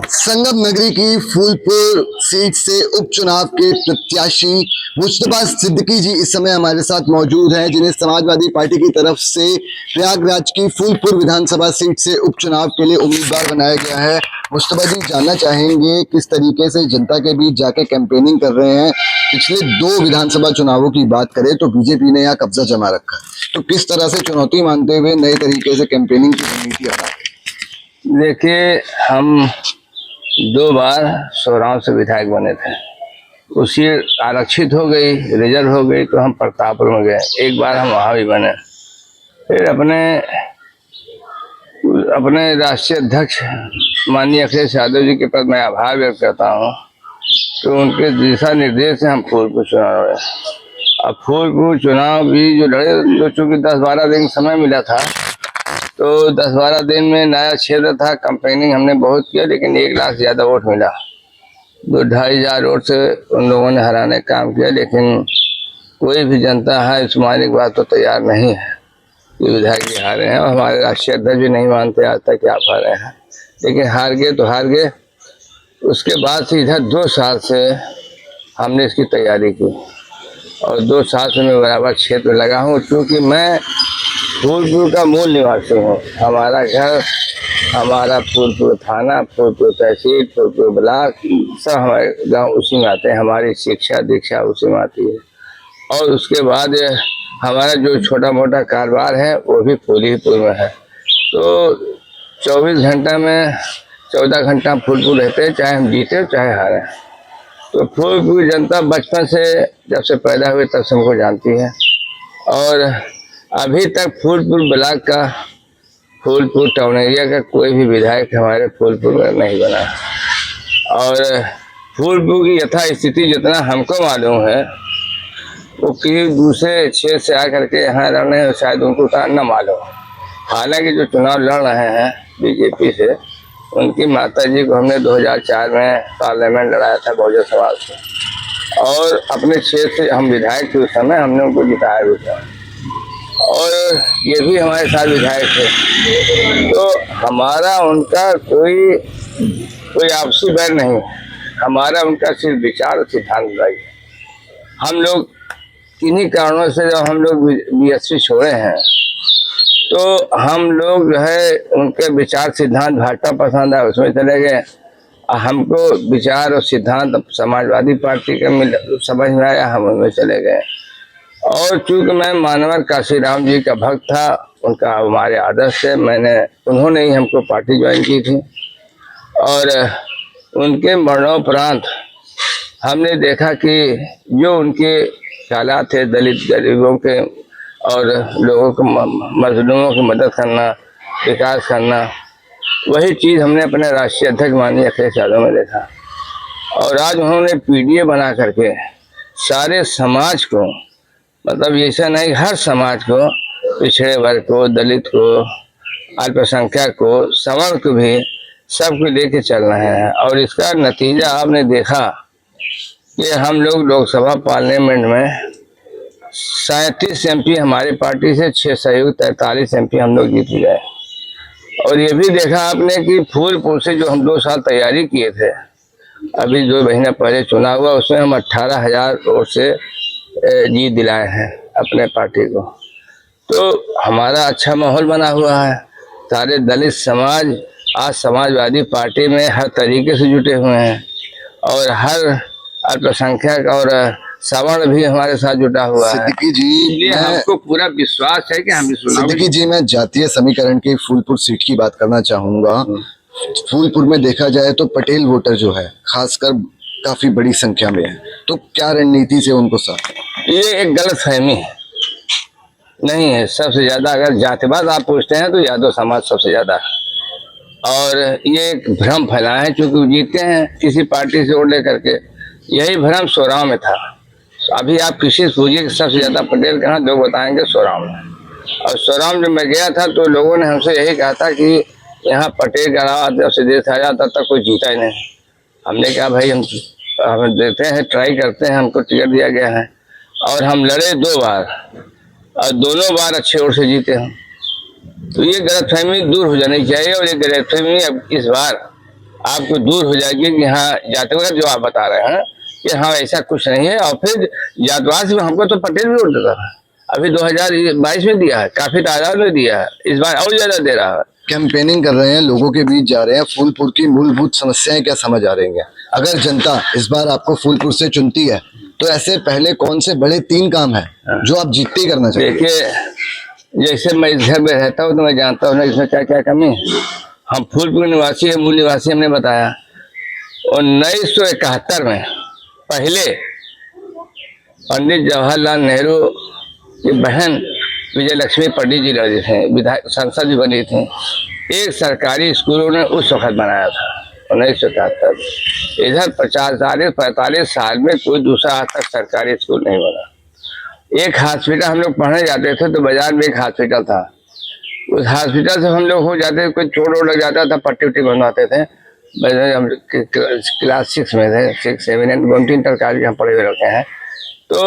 संगम नगरी की फूलपुर सीट से उपचुनाव के प्रत्याशी मुस्तफा सिद्दीकी जी इस समय हमारे साथ मौजूद हैं, जिन्हें समाजवादी पार्टी की तरफ से प्रयागराज की फूलपुर विधानसभा सीट से उपचुनाव के लिए उम्मीदवार बनाया गया है। मुस्तफा जी, जानना चाहेंगे किस तरीके से जनता के बीच जाके कैंपेनिंग कर रहे हैं। पिछले 2 विधानसभा चुनावों की बात करें तो बीजेपी ने यहाँ कब्जा जमा रखा है, तो किस तरह से चुनौती मानते हुए नए तरीके से कैंपेनिंग की रणनीति अपना रहे? देखिए, हम 2 बार सोराव से विधायक बने थे। उसी आरक्षित हो गई, रिजर्व हो गई तो हम प्रतापपुर में गए। एक बार हम वहाँ भी बने। फिर अपने राष्ट्रीय अध्यक्ष माननीय अखिलेश यादव जी के प्रति मैं आभार व्यक्त करता हूँ तो उनके दिशा निर्देश से हम फूलपुर चुनाव लड़े। अब फूलपुर चुनाव भी जो लड़े तो चूँकि 10-12 दिन समय मिला था, तो 10-12 दिन में नया क्षेत्र था, कैंपेनिंग हमने बहुत किया, लेकिन 1 लाख से ज़्यादा वोट मिला। 2-2.5 हज़ार वोट से उन लोगों ने हराने का काम किया, लेकिन कोई भी जनता है इस मानने की बात तो तैयार नहीं है कि विधायक जी हारे हैं। और हमारे राष्ट्रीय अध्यक्ष भी नहीं मानते आज तक कि आप हारे हैं, लेकिन हार गए तो हार गए। उसके बाद से इधर 2 साल से हमने इसकी तैयारी की और 2 साल से मैं बराबर क्षेत्र में लगा हूँ, क्योंकि मैं फूलपुर का मूल निवासी हूँ। हमारा घर, हमारा फूलपुर थाना, फूलपुर तहसील, फूलपुर ब्लॉक सब हमारे गांव उसी में आते हैं। हमारी शिक्षा दीक्षा उसी में आती है। और उसके बाद हमारा जो छोटा मोटा कारोबार है वो भी फूलपुर में है। तो 24 घंटा में 14 घंटा फूलपुर रहते हैं, चाहे हम जीते चाहे हारें। तो फूलपुर जनता बचपन से, जब से पैदा हुए तब से हमको जानती है। और अभी तक फूलपुर ब्लॉक का, फूलपुर टाउन एरिया का कोई भी विधायक हमारे फूलपुर में नहीं बना। और फूलपुर की यथा स्थिति जितना हमको मालूम है वो किसी दूसरे क्षेत्र से आकर के यहाँ रहने शायद उनको उतना न मालूम। हालांकि जो चुनाव लड़ रहे हैं बीजेपी से, उनकी माता जी को हमने 2004 में पार्लियामेंट लड़ाया था बहुजन समाज से, और अपने क्षेत्र से हम विधायक थे उस समय, हमने उनको जिताया भी था और ये भी हमारे साथ विधायक थे। तो हमारा उनका कोई आपसी बैर नहीं, हमारा उनका सिर्फ विचार और सिद्धांत लड़ाई है। हम लोग किन्हीं कारणों से जब हम लोग बीएसपी छोड़े हैं तो हम लोग जो है उनके विचार सिद्धांत भाजपा पसंद है उसमें चले गए। हमको विचार और सिद्धांत समाजवादी पार्टी का समझ में आया, हम उनमें चले गए। और चूंकि मैं मानवर काशीराम जी का भक्त था, उनका हमारे आदर्श से उन्होंने ही हमको पार्टी ज्वाइन की थी। और उनके मरणोपरांत हमने देखा कि जो उनके ख्यालात थे दलित गरीबों के और लोगों को, मजलूमों की मदद करना, विकास करना, वही चीज़ हमने अपने राष्ट्रीय अध्यक्ष माननीय अखिलेश यादव में देखा। और आज उन्होंने पीडीए बना करके सारे समाज को, मतलब ऐसा नहीं, हर समाज को, पिछड़े वर्ग को, दलित को, अल्पसंख्यक को, सवर्ण को भी, सबको लेके चल रहे हैं। और इसका नतीजा आपने देखा कि हम लोग लोकसभा पार्लियामेंट में 37 एमपी हमारी पार्टी से, 6 सहयोग 43 एमपी हम लोग जीत गए। और ये भी देखा आपने कि फूलपुर से जो हम 2 साल तैयारी किए थे, अभी 2 महीने पहले चुनाव हुआ, उसमें हम 18,000 वोट से जीत दिलाए हैं अपने पार्टी को। तो हमारा अच्छा माहौल बना हुआ है। सारे दलित समाज आज समाजवादी पार्टी में हर तरीके से जुटे हुए हैं और हर अल्पसंख्यक और सवर्ण भी हमारे साथ जुटा हुआ है। सिद्दीकी जी, हमको पूरा विश्वास है कि हम सिद्दीकी जी, मैं जातीय समीकरण की फूलपुर सीट की बात करना चाहूंगा। फूलपुर में देखा जाए तो पटेल वोटर जो है खासकर काफी बड़ी संख्या में है, तो क्या रणनीति से उनको साथ? ये एक गलतफहमी है, नहीं है। सबसे ज्यादा अगर जातिवाद आप पूछते हैं तो यादव समाज सबसे ज्यादा है। और ये एक भ्रम फैलाए हैं, चूंकि जीते हैं किसी पार्टी से वोट लेकर के। यही भ्रम सोराव में था। अभी आप किसी पूछिए कि सबसे ज्यादा पटेल कहाँ, लोग बताएंगे सोराव में। और सोराव जब मैं गया था तो लोगों ने हमसे यही कहा था कि यहाँ पटेल का अलावा जब से देश आया तब तक कोई जीता ही नहीं। हमने कहा भाई हम देते हैं, ट्राई करते हैं, हमको टिकट दिया गया है। और हम लड़े 2 बार और दोनों बार अच्छे वोट से जीते हैं। तो ये गलतफहमी दूर हो जानी चाहिए। और ये गलतफहमी अब इस बार आपको दूर हो जाएगी कि हाँ जाते वक्त जो आप बता रहे हैं कि हाँ ऐसा कुछ नहीं है। और फिर जातवाद में हमको तो पटेल भी वोट देता था, अभी 2022 में दिया है, काफी तादाद में दिया है, इस बार और ज्यादा दे रहा है। कैंपेनिंग कर रहे हैं, लोगों के बीच जा रहे हैं, फूलपुर की मूलभूत समस्याएं क्या समझ आ रही हैं? अगर जनता इस बार आपको फूलपुर से चुनती है तो ऐसे पहले कौन से बड़े 3 काम है जो आप जीतते ही करना चाहिए? देखिए, जैसे मैं इस घर में रहता हूँ तो मैं जानता हूँ ना इसमें क्या क्या कमी है। हम फूलपुर निवासी है, मूल निवासी, हमने बताया। 1971 में पहले पंडित जवाहरलाल नेहरू की बहन विजय लक्ष्मी पंडित जी लड़ी थे, विधायक सांसद भी बनी थी। एक सरकारी स्कूल उन्होंने उस वक्त बनाया था 1971। इधर 45 साल में कोई दूसरा आज तक सरकारी स्कूल नहीं बना। एक हॉस्पिटल, हम लोग पढ़ने जाते थे तो बाजार में एक हॉस्पिटल था, उस हॉस्पिटल से हम लोग हो जाते, कोई चोट वोट लग जाता था, पट्टी उट्टी बनवाते थे। हम क्लास 6 में थे, 6, 7, 8 3 सरकारी हम पढ़े हुए रहते हैं। तो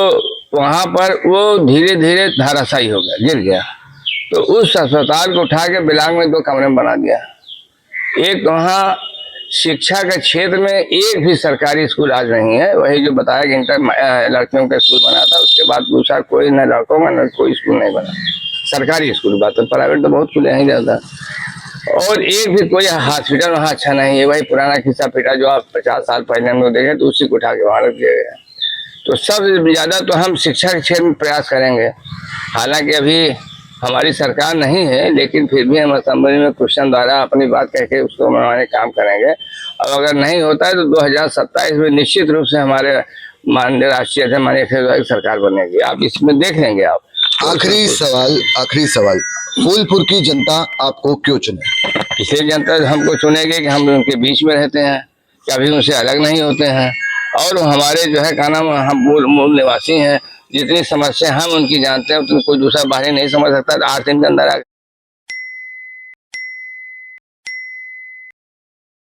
वहाँ पर वो धीरे धीरे धराशायी हो गया, गिर गया। तो उस अस्पताल को उठा के बिलांग में 2 कमरे में बना दिया। एक वहाँ शिक्षा के क्षेत्र में एक भी सरकारी स्कूल आज नहीं है। वही जो बताया कि इंटर लड़कियों का स्कूल बना था, उसके बाद दूसरा कोई न लड़कों का न कोई स्कूल नहीं बना, सरकारी स्कूल। बात तो प्राइवेट तो बहुत खुले हैं ज़्यादा। और एक भी कोई हॉस्पिटल वहाँ अच्छा नहीं है। वही पुराना खिस्सा पीटा जो आप 50 साल पहले हम लोग देखे, तो उसी को उठा के वहाँ रख दिया गया। तो सबसे ज़्यादा तो हम शिक्षा के क्षेत्र में प्रयास करेंगे। हालांकि अभी हमारी सरकार नहीं है, लेकिन फिर भी हम असेंबली में क्वेश्चन द्वारा अपनी बात कह के उसको मनवाने का काम करेंगे। और अगर नहीं होता है तो 2027 में निश्चित रूप से हमारे माननीय राष्ट्रीय अध्यक्ष माननीय अखिलेश की सरकार बनेगी। आप इसमें देख लेंगे। आप आखिरी सवाल, फूलपुर की जनता आपको क्यों चुने? इसलिए जनता हमको चुनेगी कि हम उनके बीच में रहते हैं, कभी उनसे अलग नहीं होते हैं, और हमारे जो है क्या नाम, हम मूल निवासी हैं। जितनी समस्या हम उनकी जानते हैं उतनी कोई दूसरा बाहरी नहीं समझ सकता। 8 दिन के अंदर